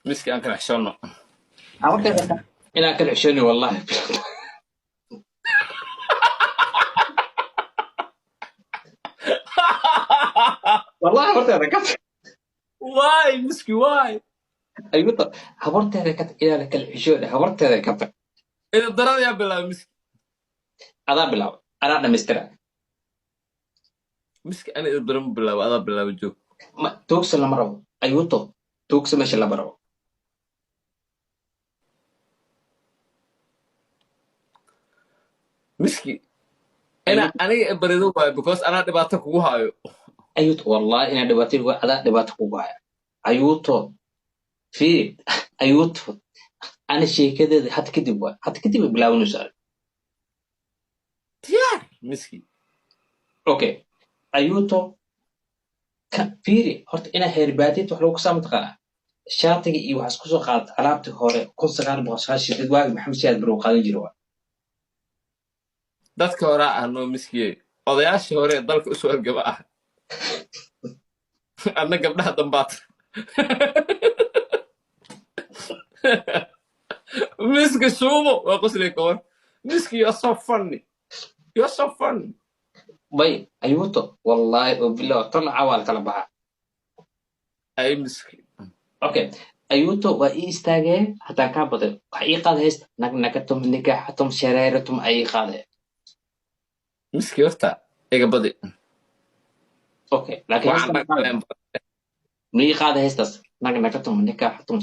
مسكي أنك حشرنا. عرفت هذا انا كل عشاني والله. والله عرفت هذا كت. واي مسكي واي. ايوه طب عرفت هذا كت الى كل عشاني عرفت هذا كت. إذا الضرر يا بالله مسكي. هذا بلا انا مسترى. مسكي أنا إضرب بالله وهذا بالله بجو. ما توكس لما رو ايوه طب توكس مش لما رو. مسكي ايوه أنا بريدو باي because أنا دبعتك وهايو. ايوه والله انا دباتي هذا دباتك وبايع. ايوه طب في ايوه طب انا شيء كده حتى كده حتى كده بلا ونسال. تيار مسكي. اوكي ايوه طب fiiri horta inaa heerbaatid wax lagu kasaa mataqaanaa shaatiga iyo waxaad kusoo qaadat alaabtii hore 1990 waagi maxamed siyaad barow qaadan jira waa dadka hore ahno miskiye odayaashii hore ee dalka usoo ergaba ah adna gabdhaha dambaad miski suumo waa qosley kawar miski you're so funny you're so funny bay ayuuto wallaahi oo bilow tan cawaal kala baxa ay miski okay ayuuto waa ii istaagee hataa kaa baday waxa ii qaada haysta nagnagatum nikaxatum shareeratum ay ii qaadee miski horta iga badi okay laakiin waxaan ma ii qaada haystaas nagnagatum nikaxatum